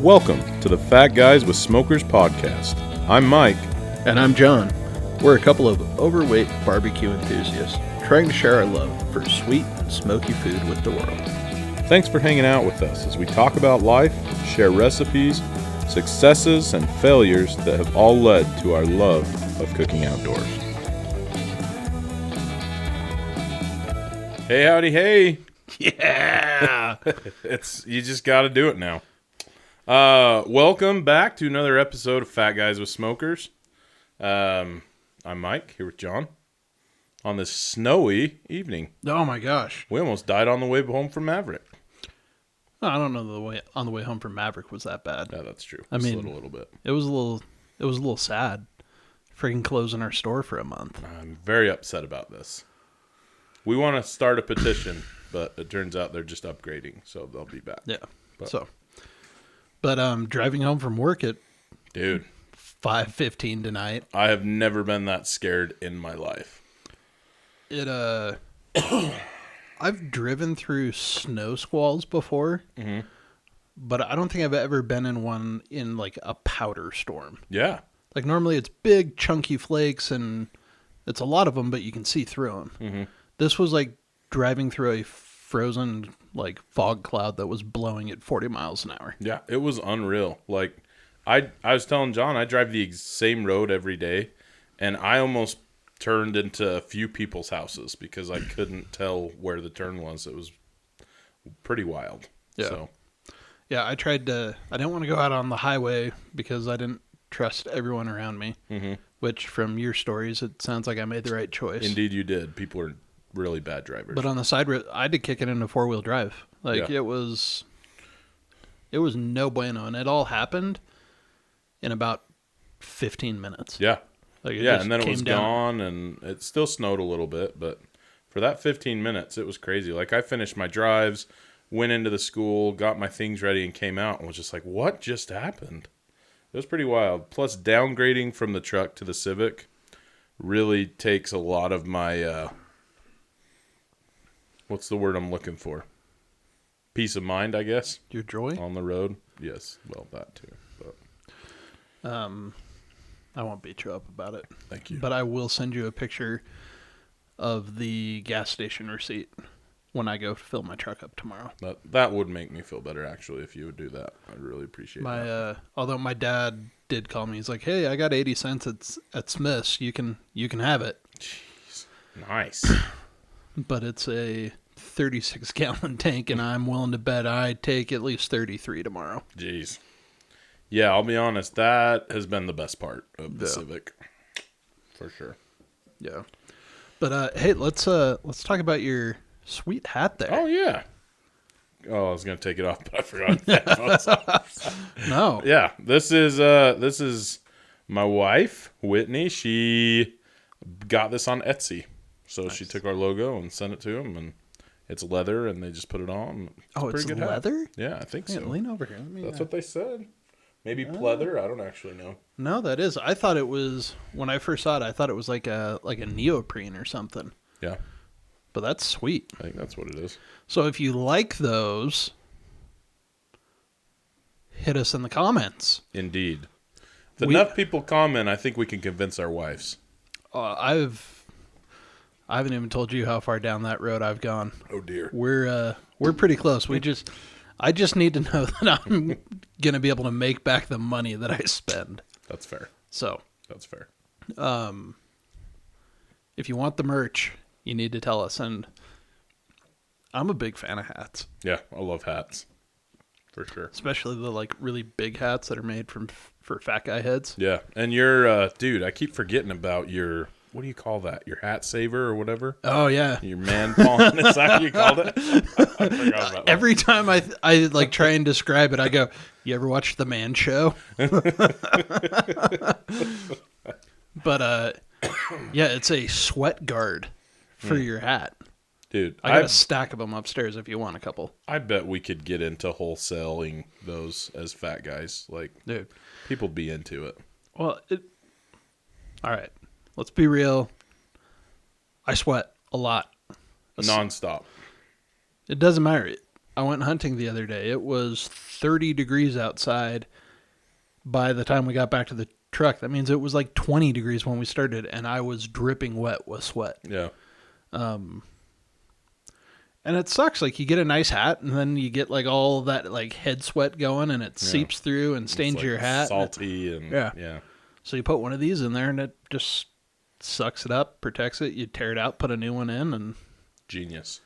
Welcome to the Fat Guys with Smokers podcast. I'm Mike. And I'm John. We're a couple of overweight barbecue enthusiasts trying to share our love for sweet and smoky food with the world. Thanks for hanging out with us as we talk about life, share recipes, successes, and failures that have all led to our love of cooking outdoors. Hey, howdy, hey. Yeah. You just got to do it now. Welcome back to another episode of Fat Guys with Smokers. I'm Mike, here with John, on this snowy evening. Oh my gosh. We almost died on the way home from Maverick. I don't know the way on the way home from Maverick was that bad. Yeah, that's true. I mean, a little bit. It was a little sad. Freaking closing our store for a month. I'm very upset about this. We want to start a petition, but it turns out they're just upgrading, so they'll be back. Yeah. But driving home from work at 5:15 tonight. I have never been that scared in my life. I've driven through snow squalls before, but I don't think I've ever been in one in like a powder storm. Yeah. Like normally it's big chunky flakes and it's a lot of them, but you can see through them. Mm-hmm. This was like driving through a frozen like fog cloud that was blowing at 40 miles an hour. Yeah, it was unreal. Like I was telling John, I drive the same road every day, and I almost turned into a few people's houses because I couldn't tell where the turn was. It was pretty wild. Yeah. So. Yeah, I didn't want to go out on the highway because I didn't trust everyone around me, which from your stories, it sounds like I made the right choice. Indeed you did. People are really bad drivers. But on the side road, I had to kick it into four-wheel drive. Like it was no bueno, and it all happened in about 15 minutes. Yeah. Like and then it was gone, and it still snowed a little bit, but for that 15 minutes, it was crazy. Like, I finished my drives, went into the school, got my things ready, and came out, and was just like, what just happened? It was pretty wild. Plus, downgrading from the truck to the Civic really takes a lot of my, what's the word I'm looking for? Peace of mind, I guess. Your joy? On the road. Yes, well, that too. But. I won't beat you up about it. Thank you. But I will send you a picture of the gas station receipt when I go fill my truck up tomorrow. That would make me feel better, actually, if you would do that. I'd really appreciate that. Although my dad did call me. He's like, hey, I got 80 cents at Smith's. You can have it. Jeez. Nice. But it's a 36-gallon tank, and I'm willing to bet I take at least 33 tomorrow. Jeez. Yeah, I'll be honest. That has been the best part of the Civic, for sure. Yeah. But hey, let's talk about your sweet hat there. Oh yeah. Oh, I was gonna take it off, but I forgot. No. Yeah, this is my wife, Whitney. She got this on Etsy, so She took our logo and sent it to him, and it's leather, and they just put it on. It's leather? Hat. Yeah, I think so. Lean over here. That's what they said. Maybe pleather. I don't actually know. No, that is. I thought it was when I first saw it. I thought it was like a neoprene or something. Yeah, but that's sweet. I think that's what it is. So if you like those, hit us in the comments. Indeed. If enough people comment, I think we can convince our wives. I haven't even told you how far down that road I've gone. Oh dear. We're pretty close. I just need to know that I'm going to be able to make back the money that I spend. That's fair. So. That's fair. If you want the merch, you need to tell us. And I'm a big fan of hats. Yeah, I love hats. For sure. Especially the like really big hats that are made for fat guy heads. Yeah. And your, dude, I keep forgetting about your... What do you call that? Your hat saver or whatever? Oh, yeah. Your man pawn? Is that what you called it? I forgot about that. Every time I like try and describe it, I go, you ever watch The Man Show? But, yeah, it's a sweat guard for your hat. Dude. I got a stack of them upstairs if you want a couple. I bet we could get into wholesaling those as fat guys. Like, dude, people be into it. Well, all right. Let's be real. I sweat a lot. Nonstop. It doesn't matter. I went hunting the other day. It was 30 degrees outside by the time we got back to the truck. That means it was like 20 degrees when we started, and I was dripping wet with sweat. Yeah. And it sucks. Like, you get a nice hat, and then you get like all that like head sweat going, and it seeps through and stains your hat. Salty and yeah. So you put one of these in there, and it just sucks it up, protects it. You tear it out, put a new one in, and genius.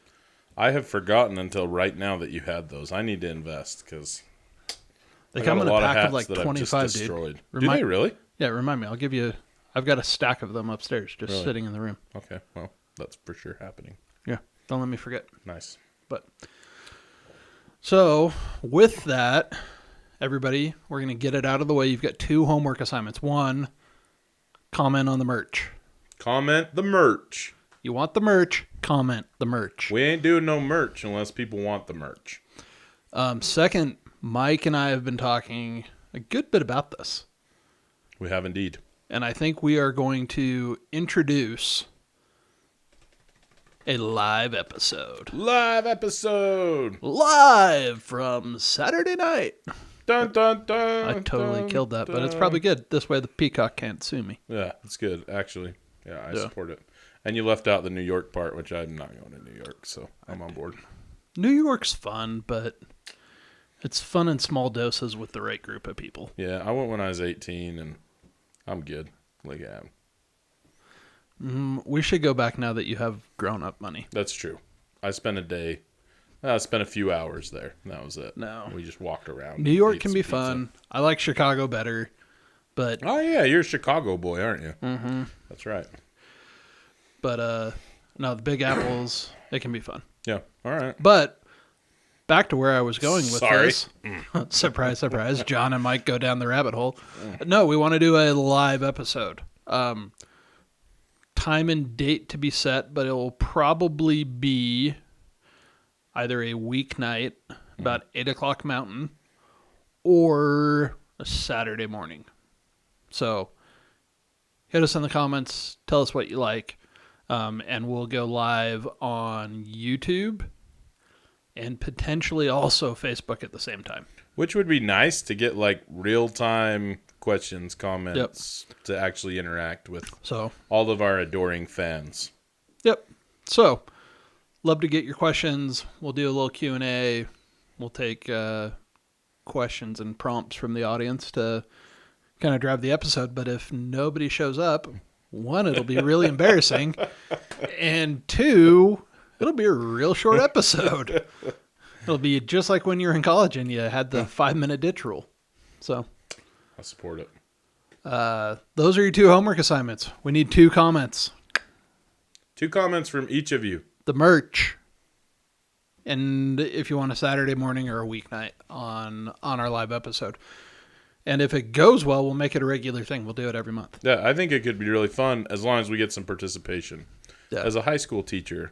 I have forgotten until right now that you had those. I need to invest because they come in a pack of like 25, dude. Do they really? Yeah, remind me. I'll give you. I've got a stack of them upstairs, just sitting in the room. Okay, well, that's for sure happening. Yeah, don't let me forget. Nice. But so with that, everybody, we're gonna get it out of the way. You've got 2 homework assignments. 1, comment on the merch. Comment the merch. You want the merch? Comment the merch. We ain't doing no merch unless people want the merch. Second, Mike and I have been talking a good bit about this. We have indeed. And I think we are going to introduce a live episode. Live from Saturday night. Dun, dun, dun. I totally killed that, but it's probably good. This way the peacock can't sue me. Yeah, it's good, actually. Yeah, I support it. And you left out the New York part, which I'm not going to New York, so I'm on board. New York's fun, but it's fun in small doses with the right group of people. Yeah, I went when I was 18, and I'm good. Like, yeah. We should go back now that you have grown-up money. That's true. I spent a few hours there. And that was it. No. We just walked around. New York can be fun. I like Chicago better, but... Oh, yeah, you're a Chicago boy, aren't you? Mm-hmm. That's right. But, no, the Big Apples, it can be fun. Yeah, all right. But, back to where I was going with this. Surprise, surprise. John and Mike go down the rabbit hole. No, we want to do a live episode. Time and date to be set, but it will probably be either a weeknight, about 8 o'clock Mountain, or a Saturday morning. So, hit us in the comments. Tell us what you like. And we'll go live on YouTube and potentially also Facebook at the same time. Which would be nice to get like real-time questions, comments, to actually interact with all of our adoring fans. Yep. So, love to get your questions. We'll do a little Q&A. We'll take questions and prompts from the audience to kind of drive the episode. But if nobody shows up... 1, it'll be really embarrassing, and 2, it'll be a real short episode. It'll be just like when you were in college and you had the 5-minute ditch rule. So, I support it. Those are your 2 homework assignments. We need 2 comments. 2 comments from each of you. The merch, and if you want a Saturday morning or a weeknight on our live episode. And if it goes well, we'll make it a regular thing. We'll do it every month. Yeah, I think it could be really fun as long as we get some participation. Yeah. As a high school teacher,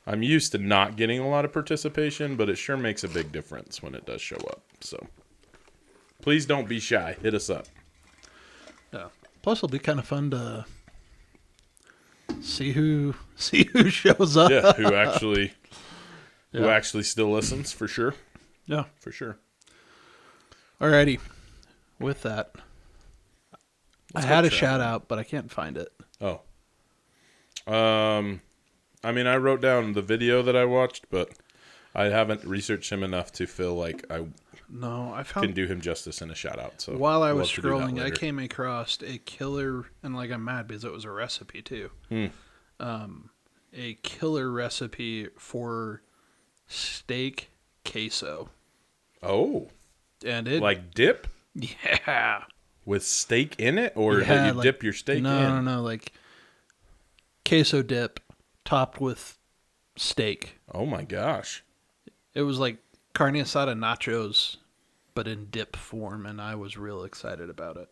I'm used to not getting a lot of participation, but it sure makes a big difference when it does show up. So please don't be shy. Hit us up. Yeah. Plus, it'll be kind of fun to see who shows up. Yeah, who actually still listens, for sure. Yeah. For sure. Alrighty. With that, I had a shout out, but I can't find it. Oh. I mean, I wrote down the video that I watched, but I haven't researched him enough to feel like I can do him justice in a shout out. So while I was scrolling, I came across a killer, and like I'm mad because it was a recipe too. A killer recipe for steak queso. Oh. And it like dip? Yeah. With steak in it, or that you dip your steak in? No, like queso dip topped with steak. Oh my gosh. It was like carne asada nachos, but in dip form, and I was real excited about it.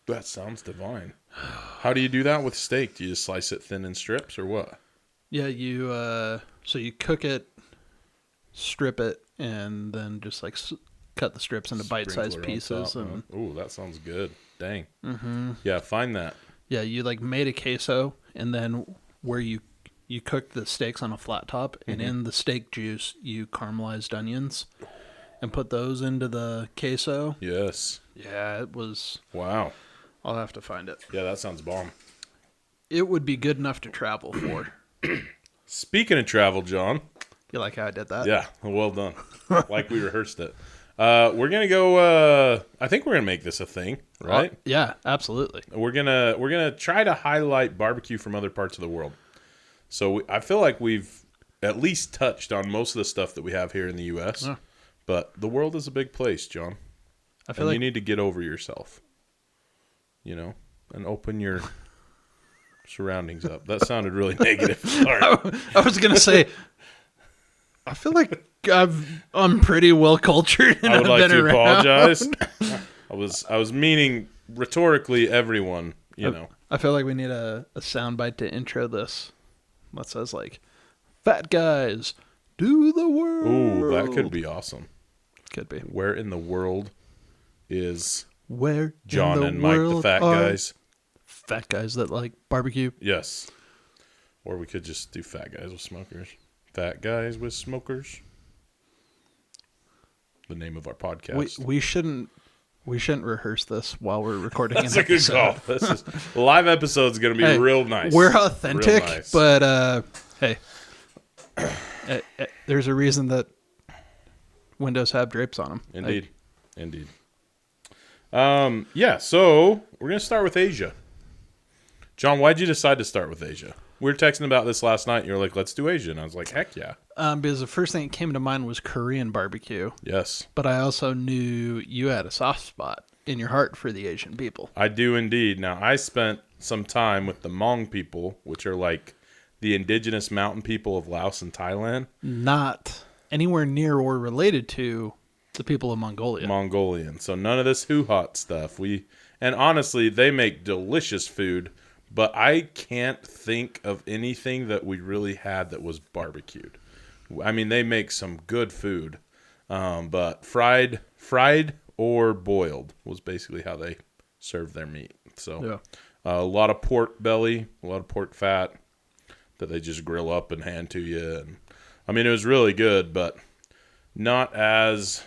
That sounds divine. How do you do that with steak? Do you just slice it thin in strips, or what? Yeah, so you cook it, strip it, and then just like cut the strips into bite-sized pieces. Ooh, that sounds good. Dang. Mm-hmm. Yeah, find that. Yeah, you like made a queso, and then where you you cook the steaks on a flat top, and in the steak juice, you caramelized onions and put those into the queso. Yes. Yeah, it was... Wow. I'll have to find it. Yeah, that sounds bomb. It would be good enough to travel for. Speaking of travel, John. You like how I did that? Yeah, well done. Like we rehearsed it. We're gonna go. I think we're gonna make this a thing, right? Yeah, absolutely. We're gonna try to highlight barbecue from other parts of the world. So I feel like we've at least touched on most of the stuff that we have here in the U.S. Yeah. But the world is a big place, John. I feel like you need to get over yourself, and open your surroundings up. That sounded really negative. Sorry. I was gonna say. I feel like I'm pretty well cultured. And I would like to apologize. apologize. I was meaning rhetorically, everyone. I feel like we need a soundbite to intro this. That says like, "Fat guys do the world." Ooh, that could be awesome. Could be. Where in the world is Where John and Mike the fat guys? Fat guys that like barbecue. Yes. Or we could just do fat guys with smokers. Fat guys with smokers. The name of our podcast. We shouldn't rehearse this while we're recording. That's a good call. The live episode's going to be real nice. We're authentic, real nice. But hey, there's a reason that windows have drapes on them. Indeed. Indeed. Yeah, so we're going to start with Asia. John, why'd you decide to start with Asia? We were texting about this last night. And you're like, let's do Asia. And I was like, heck yeah. Because the first thing that came to mind was Korean barbecue. Yes. But I also knew you had a soft spot in your heart for the Asian people. I do indeed. Now, I spent some time with the Hmong people, which are like the indigenous mountain people of Laos and Thailand. Not anywhere near or related to the people of Mongolia. Mongolian. So none of this hoo-hot stuff. And honestly, they make delicious food, but I can't think of anything that we really had that was barbecued. I mean, they make some good food, but fried or boiled was basically how they serve their meat. So a lot of pork belly, a lot of pork fat that they just grill up and hand to you. And I mean, it was really good, but not as...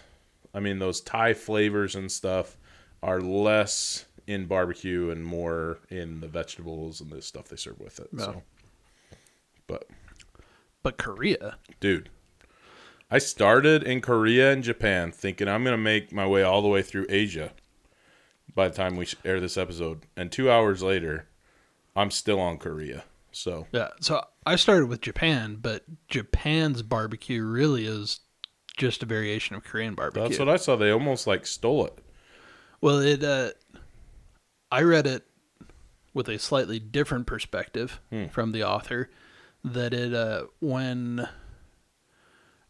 I mean, those Thai flavors and stuff are less in barbecue and more in the vegetables and the stuff they serve with it. No. So, but Korea, dude, I started in Korea and Japan thinking I'm going to make my way all the way through Asia by the time we air this episode. And 2 hours later, I'm still on Korea. So I started with Japan, but Japan's barbecue really is just a variation of Korean barbecue. That's what I saw. They almost like stole it. Well, I read it with a slightly different perspective from the author, that when,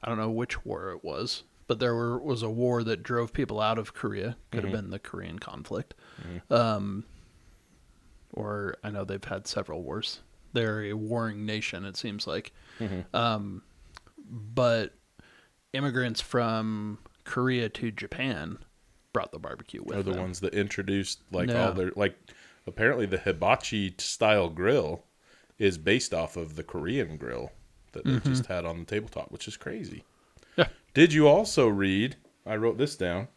I don't know which war it was, but there was a war that drove people out of Korea. Could have been the Korean conflict. Or I know they've had several wars. They're a warring nation, it seems like. But immigrants from Korea to Japan brought the barbecue with them. Are the ones that introduced all their, apparently the hibachi style grill is based off of the Korean grill that they just had on the tabletop, which is crazy. Yeah. Did you also read, I wrote this down,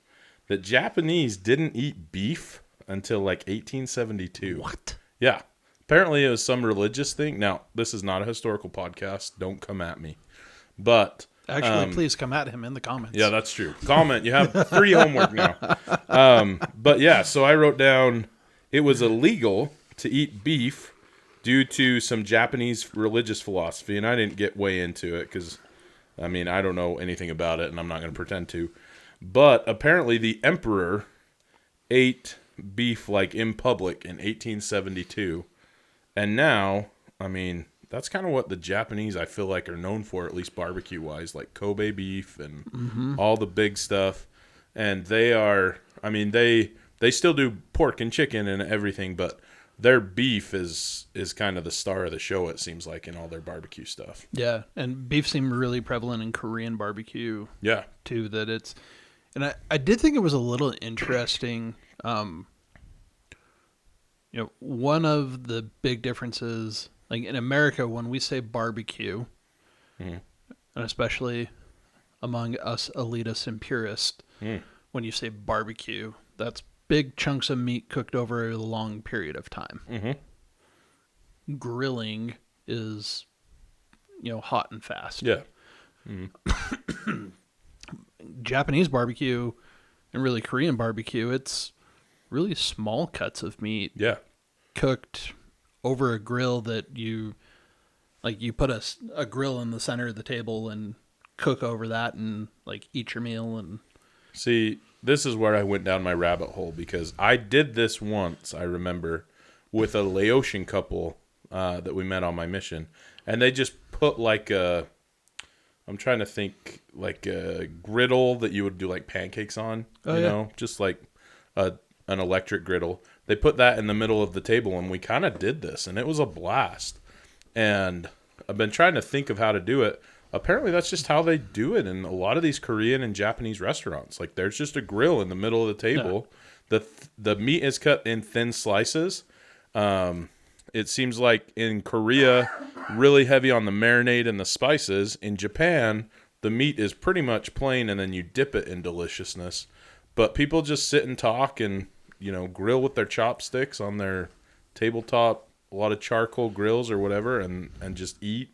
that Japanese didn't eat beef until like 1872? What? Yeah. Apparently it was some religious thing. Now, this is not a historical podcast. Don't come at me. But... Actually, please come at him in the comments. Yeah, that's true. Comment. You have 3 homework now. But yeah, so I wrote down it was illegal to eat beef due to some Japanese religious philosophy, and I didn't get way into it because, I mean, I don't know anything about it, and I'm not going to pretend to. But apparently the emperor ate beef like in public in 1872, and now, I mean... That's kind of what the Japanese, I feel like, are known for, at least barbecue-wise, like Kobe beef and all the big stuff. And they are, I mean, they still do pork and chicken and everything, but their beef is kind of the star of the show, it seems like, in all their barbecue stuff. Yeah, and beef seemed really prevalent in Korean barbecue. Yeah. Too, that it's... And I did think it was a little interesting. One of the big differences... Like in America, when we say barbecue, and especially among us elitists and purists, when you say barbecue, that's big chunks of meat cooked over a long period of time. Grilling is, hot and fast. Yeah. Japanese barbecue and really Korean barbecue, it's really small cuts of meat. Yeah. Cooked over a grill that you put a grill in the center of the table and cook over that and like eat your meal. And see, this is where I went down my rabbit hole, because I did this once, I remember, with a Laotian couple that we met on my mission, and they just put I'm trying to think, like a griddle that you would do like pancakes on, just like an electric griddle. They put that in the middle of the table, and we kind of did this, and it was a blast. And I've been trying to think of how to do it. Apparently, that's just how they do it in a lot of these Korean and Japanese restaurants. Like, there's just a grill in the middle of the table. Yeah. The meat is cut in thin slices. It seems like in Korea, really heavy on the marinade and the spices. In Japan, the meat is pretty much plain, and then you dip it in deliciousness. But people just sit and talk and, grill with their chopsticks on their tabletop, a lot of charcoal grills or whatever, and just eat.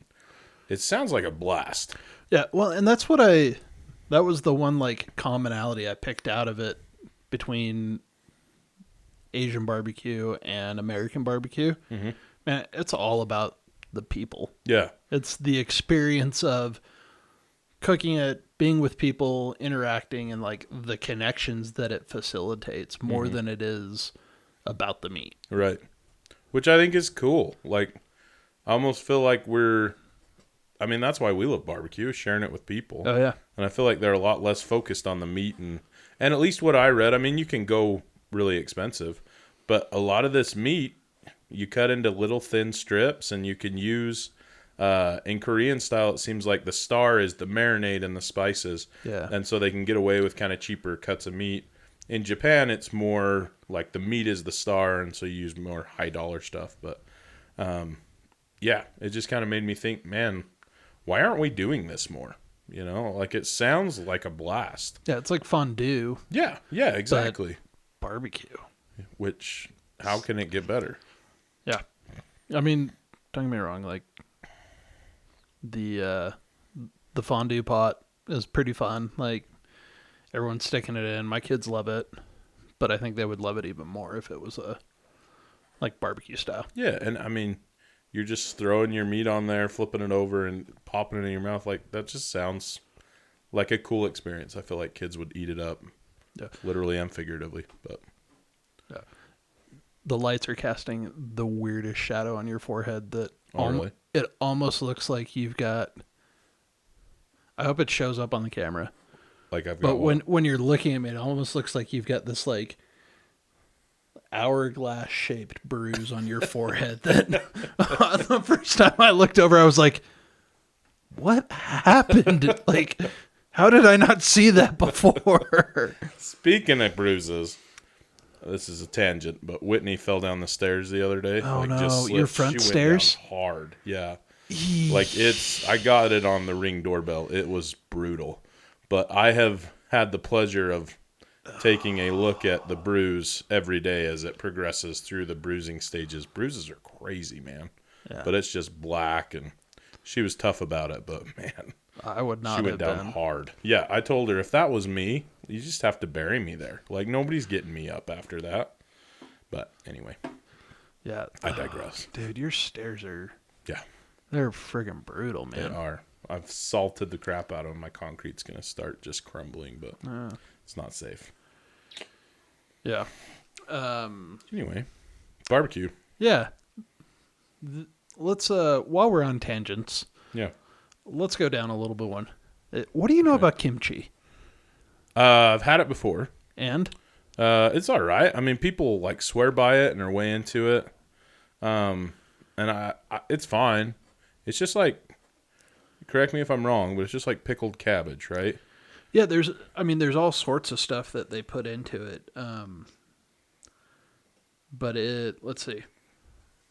It sounds like a blast. Yeah, well, and that's that was the one like commonality I picked out of it between Asian barbecue and American barbecue. Mm-hmm. Man, it's all about the people. Yeah. It's the experience of cooking it, being with people, interacting, and like the connections that it facilitates more than it is about the meat. Right. Which I think is cool. Like, I almost feel like that's why we love barbecue, sharing it with people. Oh, yeah. And I feel like they're a lot less focused on the meat. And at least what I read, you can go really expensive, but a lot of this meat, you cut into little thin strips, and you can use, in Korean style, it seems like the star is the marinade and the spices. Yeah. And so they can get away with kind of cheaper cuts of meat. In Japan, it's more like the meat is the star, and so you use more high-dollar stuff. But, it just kind of made me think, man, why aren't we doing this more? Like, it sounds like a blast. Yeah, it's like fondue. Yeah, exactly. Barbecue. Which, how can it get better? Yeah. Don't get me wrong, like, the fondue pot is pretty fun. Like, everyone's sticking it in. My kids love it, but I think they would love it even more if it was like barbecue style. Yeah, and you're just throwing your meat on there, flipping it over, and popping it in your mouth. Like, that just sounds like a cool experience. I feel like kids would eat it up, literally and figuratively. But the lights are casting the weirdest shadow on your forehead that really? It almost looks like you've got. I hope it shows up on the camera. Like I've got. But when you're looking at me, it almost looks like you've got this like hourglass shaped bruise on your forehead that the first time I looked over I was like, what happened? Like, how did I not see that before? Speaking of bruises, this is a tangent, but Whitney fell down the stairs the other day. Oh, like, no, just your front she stairs? Went down hard. Yeah. Like, I got it on the Ring doorbell. It was brutal. But I have had the pleasure of taking a look at the bruise every day as it progresses through the bruising stages. Bruises are crazy, man. Yeah. But it's just black, and she was tough about it, but man, I would not. She went down hard. Yeah, I told her if that was me, you just have to bury me there. Like, nobody's getting me up after that. But anyway. Yeah. I digress. Dude, your stairs are... Yeah. They're friggin' brutal, man. They are. I've salted the crap out of them. My concrete's going to start just crumbling, but it's not safe. Yeah. Anyway, barbecue. Yeah. Let's, while we're on tangents, let's go down a little bit one. What do you know about kimchi? I've had it before. And? It's all right. I mean, people like swear by it and are way into it. And I it's fine. It's just like, correct me if I'm wrong, but it's just like pickled cabbage, right? Yeah, there's all sorts of stuff that they put into it. But let's see.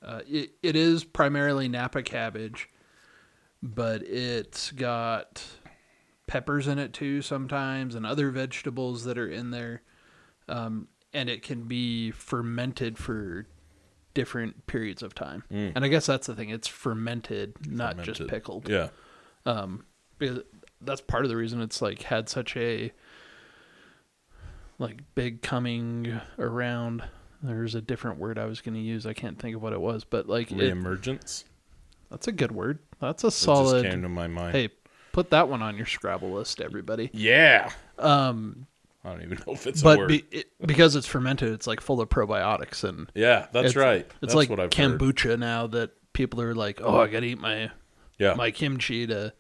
It is primarily Napa cabbage, but it's got peppers in it too sometimes and other vegetables that are in there. And it can be fermented for different periods of time. And I guess that's the thing. It's fermented, not just pickled. Yeah. Because that's part of the reason it's like had such a like big coming around. There's a different word I was going to use. I can't think of what it was, but like reemergence. That's a good word. That's a solid. It just came to my mind. Hey, put that one on your Scrabble list, everybody. Yeah. I don't even know if it's a word. Because it's fermented, it's like full of probiotics and yeah, that's right. It's that's like what I've kombucha heard. now that people are like, oh, I got to eat my kimchi to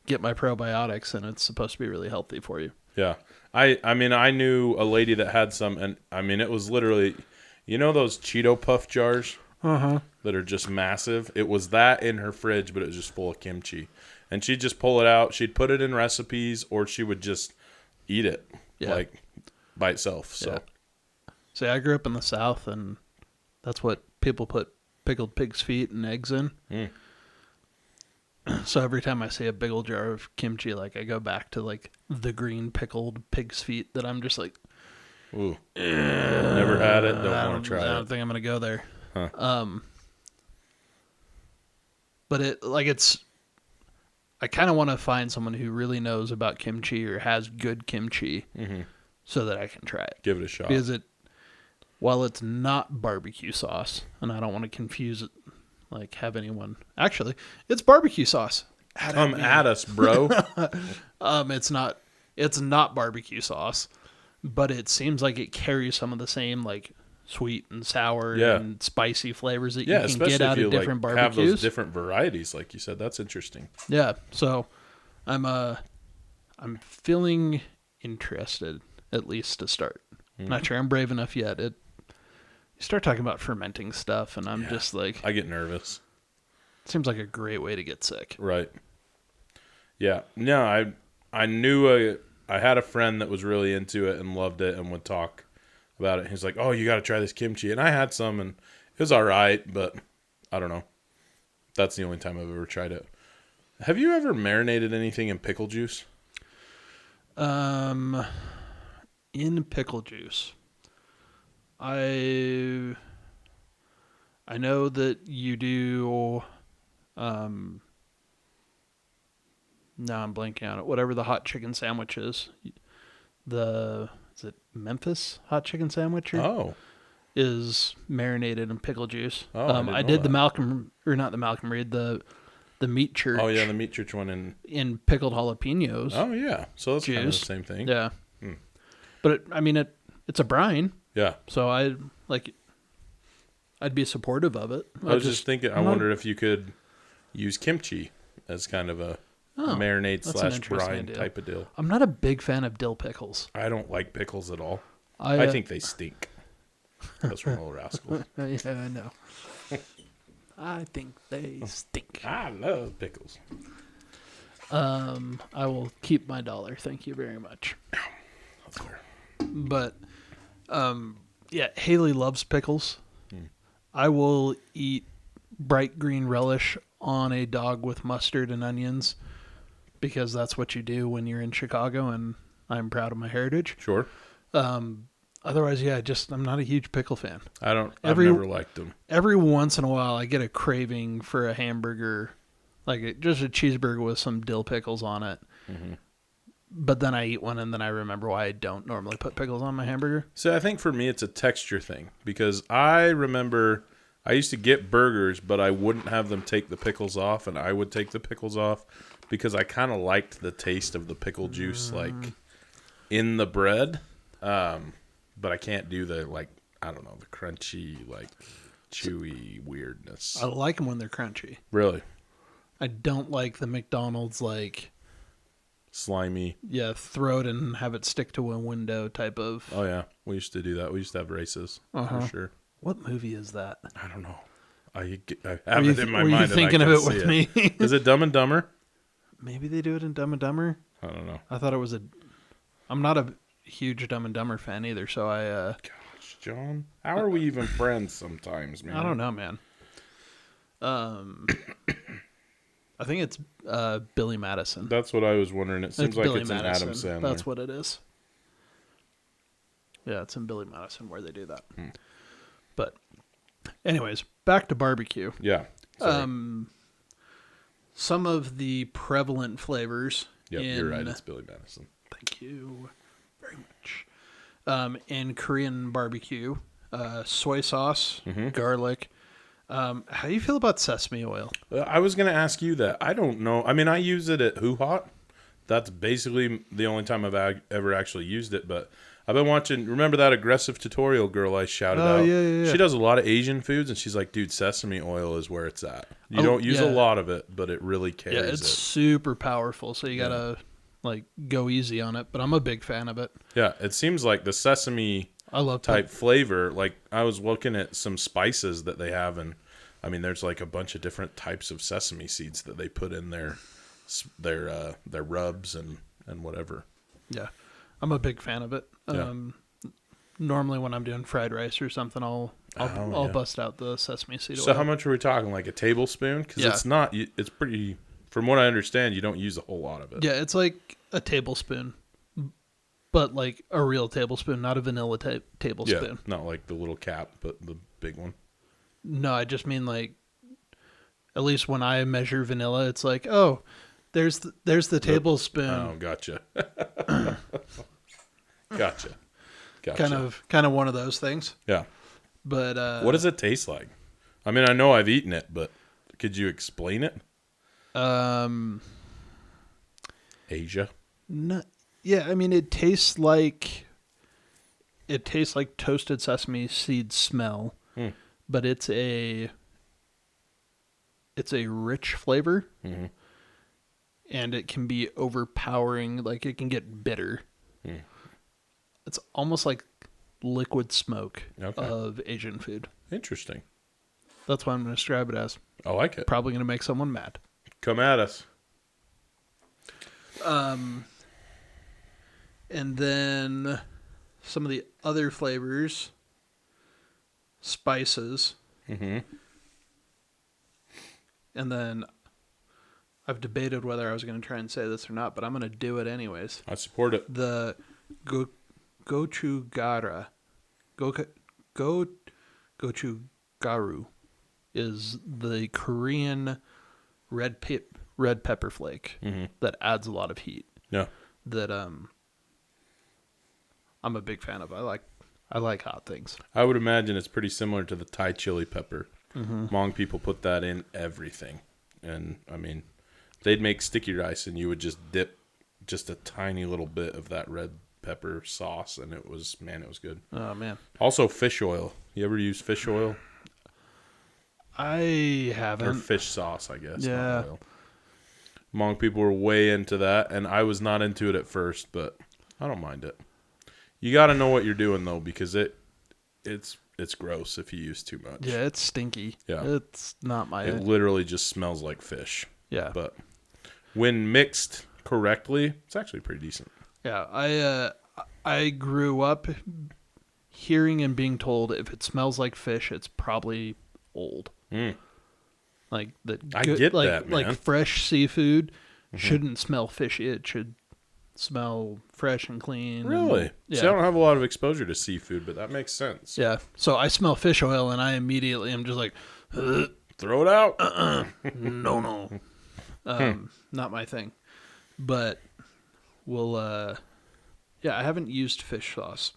get my probiotics, and it's supposed to be really healthy for you. Yeah. I mean, I knew a lady that had some, and I mean, it was literally, you know those Cheeto Puff jars that are just massive? It was that in her fridge, but it was just full of kimchi. And she'd just pull it out. She'd put it in recipes, or she would just eat it like by itself. So, See, I grew up in the South, and that's what people put pickled pig's feet and eggs in. So every time I see a big old jar of kimchi, like I go back to like the green pickled pig's feet that I'm just like, ooh, never had it. Don't want to try it. I don't think I'm gonna go there. Huh. But I kind of want to find someone who really knows about kimchi or has good kimchi, so that I can try it. Give it a shot. Because while it's not barbecue sauce, and I don't want to confuse it. Like, have anyone... Actually, it's barbecue sauce. Come at us, bro. It's not barbecue sauce, but it seems like it carries some of the same, like, sweet and sour and spicy flavors that you can get out of different barbecues. Have those different varieties, like you said. That's interesting. Yeah, so I'm feeling interested, at least to start. Not sure I'm brave enough yet. You start talking about fermenting stuff, and I'm just like... I get nervous. Seems like a great way to get sick. Right. Yeah. No, I knew I had a friend that was really into it and loved it and would talk about it. He's like, oh, you got to try this kimchi. And I had some, and it was all right, but I don't know. That's the only time I've ever tried it. Have you ever marinated anything in pickle juice? In pickle juice. I know that you do. Now I'm blanking on it. Whatever the hot chicken sandwich is, is it Memphis hot chicken sandwich? Is marinated in pickle juice. I did the Malcolm, or not the Malcolm Reed, the Meat Church. Oh yeah, the Meat Church one in pickled jalapenos. Oh yeah, so that's kind of the same thing. Yeah, but it's a brine. Yeah. So I'd be supportive of it. I was just thinking, I wondered if you could use kimchi as kind of a marinade / brine type of deal. I'm not a big fan of dill pickles. I don't like pickles at all. I think they stink. That's from Little Rascals. Yeah, I know. I think they stink. I love pickles. I will keep my $1. Thank you very much. That's fair. But, Haley loves pickles. I will eat bright green relish on a dog with mustard and onions because that's what you do when you're in Chicago, and I'm proud of my heritage. Sure. Otherwise, I'm not a huge pickle fan. I've never liked them. Every once in a while, I get a craving for a hamburger, like just a cheeseburger with some dill pickles on it. Mm-hmm. But then I eat one, and then I remember why I don't normally put pickles on my hamburger. So I think for me, it's a texture thing. Because I remember I used to get burgers, but I wouldn't have them take the pickles off, and I would take the pickles off because I kind of liked the taste of the pickle juice, like, in the bread. But I can't do the, like, I don't know, the crunchy, like, chewy weirdness. I like them when they're crunchy. Really? I don't like the McDonald's, like... slimy. Yeah, throw it and have it stick to a window type of... Oh, yeah. We used to do that. We used to have races, for sure. What movie is that? I don't know. I have it in my mind. Were you thinking of it with me? Is it Dumb and Dumber? Maybe they do it in Dumb and Dumber? I don't know. I thought it was I'm not a huge Dumb and Dumber fan either, so I... Gosh, John. How are we even friends sometimes, man? I don't know, man. I think it's Billy Madison. That's what I was wondering. It seems like Billy it's Madison. an Adam Sandler. That's what it is. Yeah, it's in Billy Madison where they do that. But anyways, back to barbecue. Yeah. Sorry. Some of the prevalent flavors. Yep, you're right. It's Billy Madison. Thank you very much. In Korean barbecue, soy sauce, garlic. How do you feel about sesame oil? I was going to ask you that. I don't know. I mean, I use it at Hoo Hot. That's basically the only time I've ever actually used it. But I've been watching. Remember that aggressive tutorial girl I shouted out? Yeah. She does a lot of Asian foods, and she's like, "Dude, sesame oil is where it's at. You don't use a lot of it, but it really carries it. Yeah, it's super powerful. So you gotta go easy on it. But I'm a big fan of it. Yeah, it seems like the sesame I love type flavor. Like I was looking at some spices that they have, and I mean, there's like a bunch of different types of sesame seeds that they put in their rubs and whatever. Yeah, I'm a big fan of it. Normally when I'm doing fried rice or something, I'll bust out the sesame seed oil. So how much are we talking? Like a tablespoon? Because it's not. It's pretty. From what I understand, you don't use a whole lot of it. Yeah, it's like a tablespoon, but like a real tablespoon, not a vanilla tablespoon. Yeah, not like the little cap, but the big one. No, I just mean like, at least when I measure vanilla, it's like, oh, there's the tablespoon. Oh, gotcha. Gotcha. Kind of one of those things. Yeah. But what does it taste like? I mean, I know I've eaten it, but could you explain it? Asia. No, yeah, I mean it tastes like toasted sesame seed smell, but it's a rich flavor, and it can be overpowering. Like it can get bitter. It's almost like liquid smoke of Asian food. Interesting. That's what I'm going to describe it as. I like it. Probably going to make someone mad. Come at us. And then some of the other flavors, spices. And then I've debated whether I was going to try and say this or not, but I'm going to do it anyways. I support it. The gochugaru is the Korean red pepper flake that adds a lot of heat. Yeah. That I'm a big fan of. I like hot things. I would imagine it's pretty similar to the Thai chili pepper. Hmong people put that in everything. And, I mean, they'd make sticky rice and you would just dip just a tiny little bit of that red pepper sauce, and it was good. Oh, man. Also, fish oil. You ever use fish oil? I haven't. Or fish sauce, I guess. Yeah. Hmong people were way into that, and I was not into it at first, but I don't mind it. You got to know what you're doing, though, because it's gross if you use too much. Yeah, it's stinky. Yeah. It's not my... It literally just smells like fish. Yeah. But when mixed correctly, it's actually pretty decent. Yeah, I grew up hearing and being told if it smells like fish, it's probably old. Like that. I get that, man. Like fresh seafood shouldn't smell fishy. It should smell fresh and clean. Really? Yeah. See, I don't have a lot of exposure to seafood, but that makes sense. Yeah. So I smell fish oil, and I immediately am just like, throw it out. No. Not my thing. But we'll. I haven't used fish sauce.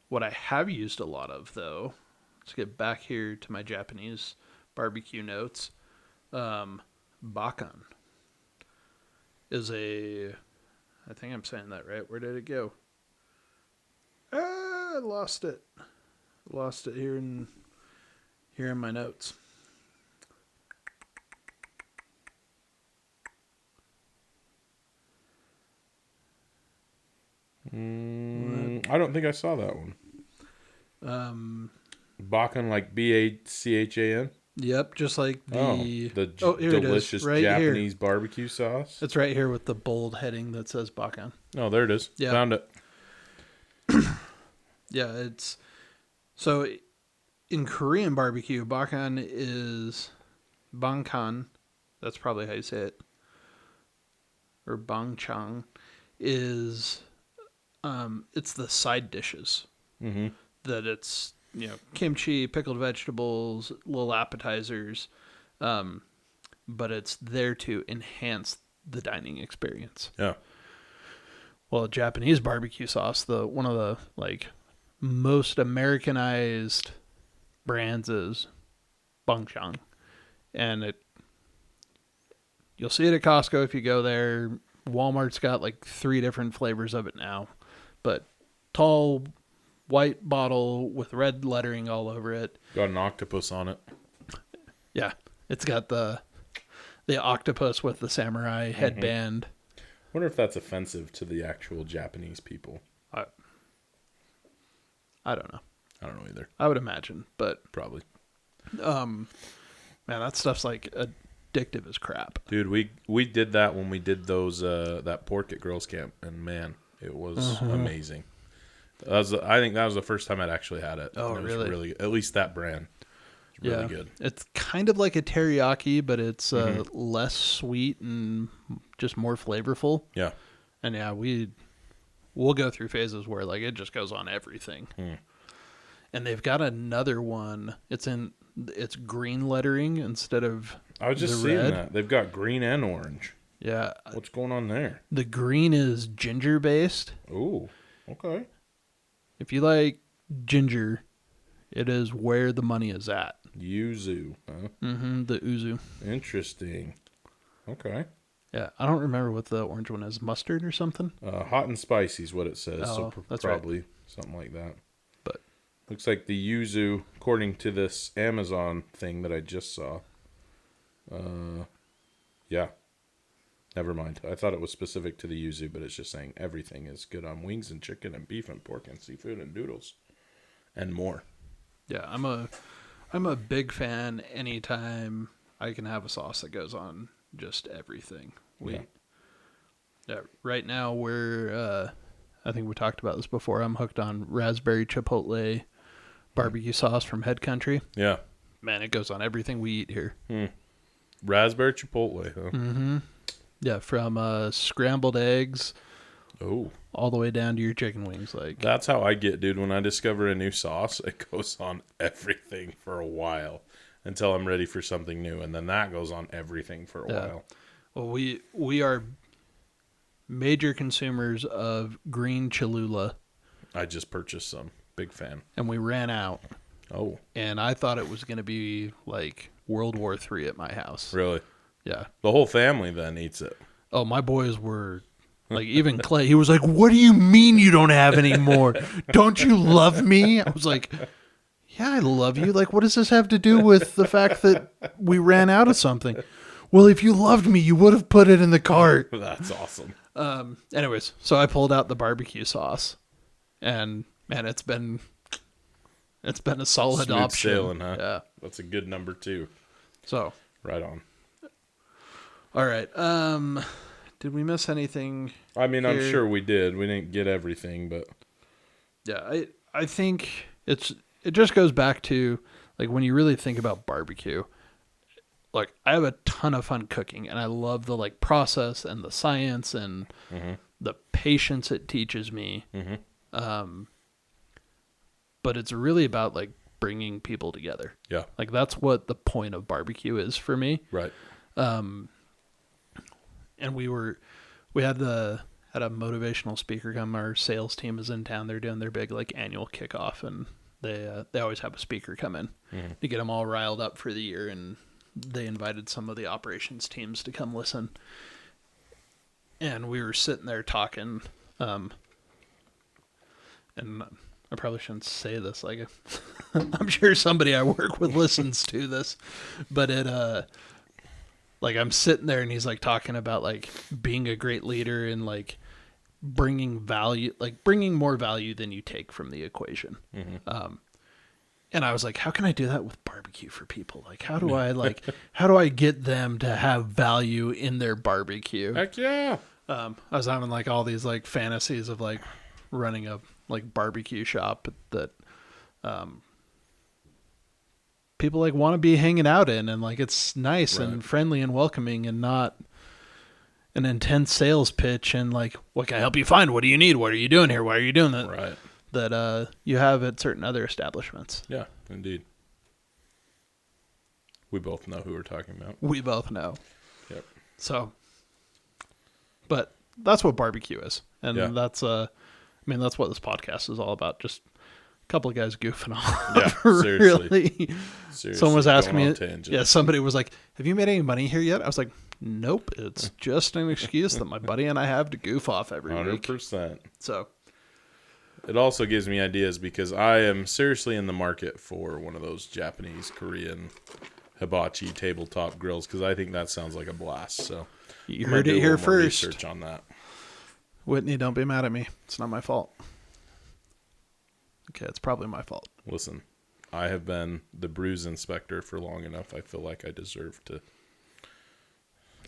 What I have used a lot of, though, let's get back here to my Japanese barbecue notes. Bakan is I think I'm saying that right. Where did it go? I lost it. Lost it here in my notes. I don't think I saw that one. Bakan, like Bachan? Yep, just like the delicious right Japanese here. Barbecue sauce. It's right here with the bold heading that says Bakan. Oh, there it is. Yeah. Found it. Yeah, it's So in Korean barbecue, bangkan. That's probably how you say it. Or bangchang is it's the side dishes. Mm-hmm. That it's, kimchi, pickled vegetables, little appetizers, but it's there to enhance the dining experience. Yeah. Well, Japanese barbecue sauce, one of the like most Americanized brands is bangchang, and you'll see it at Costco if you go there. Walmart's got like 3 different flavors of it now, but tall white bottle with red lettering all over it. Got an octopus on it. Yeah, it's got the octopus with the samurai headband. Wonder if that's offensive to the actual Japanese people. I don't know. I don't know either. I would imagine, but Probably. man, that stuff's like addictive as crap. Dude, we did that when we did those that pork at girls camp, and man, it was amazing. I think that was the first time I'd actually had it. Oh, and it really? was really, at least that brand. It's really good. It's kind of like a teriyaki, but it's less sweet and just more flavorful. Yeah. And yeah, we'll go through phases where like it just goes on everything. And they've got another one. It's green lettering instead of I was just seeing that. They've got green and orange. Yeah. What's going on there? The green is ginger based. Ooh, okay. If you like ginger, it is where the money is at. Yuzu, huh? Mm-hmm. The uzu. Interesting. Okay. Yeah, I don't remember what the orange one is. Mustard or something? Hot and spicy is what it says. Oh, so that's probably right. something like that. But looks like the yuzu, according to this Amazon thing that I just saw. Yeah. Never mind. I thought it was specific to the yuzu, but it's just saying everything is good on wings and chicken and beef and pork and seafood and noodles and more. yeah, I'm a big fan anytime I can have a sauce that goes on just everything. Right now we're I think we talked about this before. I'm hooked on raspberry chipotle barbecue sauce from Head Country. Yeah. Man, it goes on everything we eat here. Raspberry chipotle, huh? Mm-hmm. Yeah, from scrambled eggs Oh. all the way down to your chicken wings. Like That's how I get, dude. When I discover a new sauce, it goes on everything for a while until I'm ready for something new. And then that goes on everything for a while. Well, we are major consumers of green Cholula, I just purchased some. Big fan. and we ran out. Oh, And I thought it was going to be like World War III at my house. really? Yeah. The whole family then eats it. Oh, my boys were like, even Clay, he was like, "What do you mean you don't have any more? Don't you love me?" I was like, "Yeah, I love you. Like, what does this have to do with the fact that we ran out of something?" "Well, if you loved me, you would have put it in the cart." That's awesome. Anyways, so I pulled out the barbecue sauce, and man, it's been a solid Smooth option. sailing, huh? Yeah. That's a good number 2. So, Right on. all right. Did we miss anything? I mean, I'm Here. sure we did. We didn't get everything, but Yeah, I think it just goes back to like when you really think about barbecue. Like I have a ton of fun cooking, and I love the like process and the science and the patience it teaches me. But it's really about like bringing people together. yeah, Like that's what the point of barbecue is for me. right. And we had a motivational speaker come. Our sales team is in town. They're doing their big like annual kickoff, and they always have a speaker come in to get them all riled up for the year. And they invited some of the operations teams to come listen. And we were sitting there talking, and I probably shouldn't say this. Like, I'm sure somebody I work with listens to this, but like I'm sitting there and he's like talking about like being a great leader and like bringing value, like bringing more value than you take from the equation. And I was like, how can I do that with barbecue for people? Like, how do I get them to have value in their barbecue? Heck yeah. I was having like all these like fantasies of like running a like barbecue shop that people like want to be hanging out in, and like it's nice Right. and friendly and welcoming, and not an intense sales pitch and like, what can I help you find? What do you need? What are you doing here? Why are you doing that? Right. That you have at certain other establishments. Yeah, indeed. We both know who we're talking about. We both know. Yep. So, but that's what barbecue is, and Yeah. that's that's what this podcast is all about. Just a couple of guys goofing off. Yeah, seriously. Really. Seriously, Someone was asking going me. on tangents. Yeah, somebody was like, "Have you made any money here yet?" I was like, "Nope. It's just an excuse that my buddy and I have to goof off every week." 100%. So, It also gives me ideas because I am seriously in the market for one of those Japanese, Korean hibachi tabletop grills because I think that sounds like a blast. So you I'm gonna heard do it a here little more first. research on that. Whitney, don't be mad at me. It's not my fault. Okay, it's probably my fault. Listen, I have been the bruise inspector for long enough. I feel like I deserve to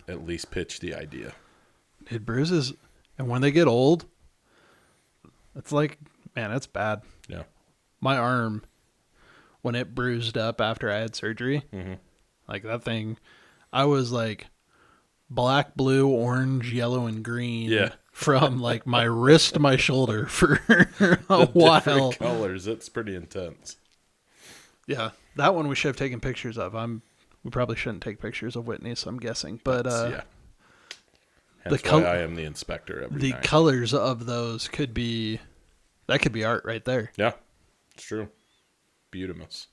at least pitch the idea. It bruises, and when they get old, it's like, man, it's bad. Yeah. My arm, when it bruised up after I had surgery, like that thing, I was like black, blue, orange, yellow, and green. Yeah. From like my wrist to my shoulder for a Different while. colors. It's pretty intense. Yeah, that one we should have taken pictures of. We probably shouldn't take pictures of Whitney, so I'm guessing. But Yeah. Hence the why I am the inspector every night. colors of those could be art right there. Yeah, it's true. Beautimous.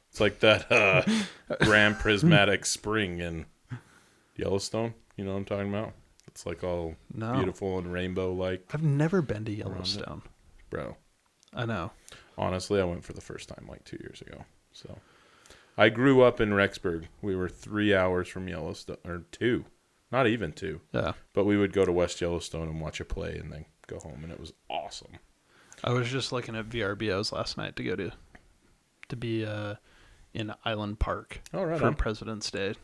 It's like that Grand Prismatic Spring in Yellowstone. You know what I'm talking about? It's like all beautiful and rainbow-like. I've never been to Yellowstone. Bro. I know. Honestly, I went for the first time like 2 years ago. So I grew up in Rexburg. We were 3 hours from Yellowstone, or 2. Not even 2. Yeah. But we would go to West Yellowstone and watch a play and then go home, and it was awesome. I was just looking at VRBOs last night to go to be in Island Park for President's Day.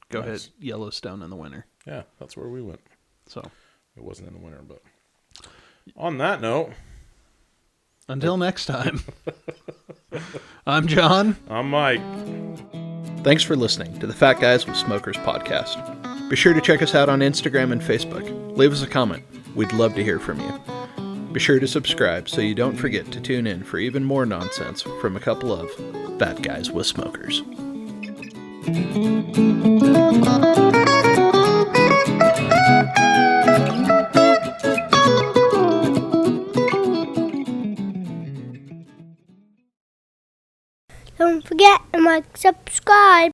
Go hit Yellowstone in the winter. Yeah, that's where we went. So it wasn't in the winter, but on that note, until next time, I'm John. I'm Mike. Thanks for listening to the Fat Guys with Smokers podcast. Be sure to check us out on Instagram and Facebook. Leave us a comment. We'd love to hear from you. Be sure to subscribe so you don't forget to tune in for even more nonsense from a couple of Fat Guys with Smokers. Don't forget to like, subscribe.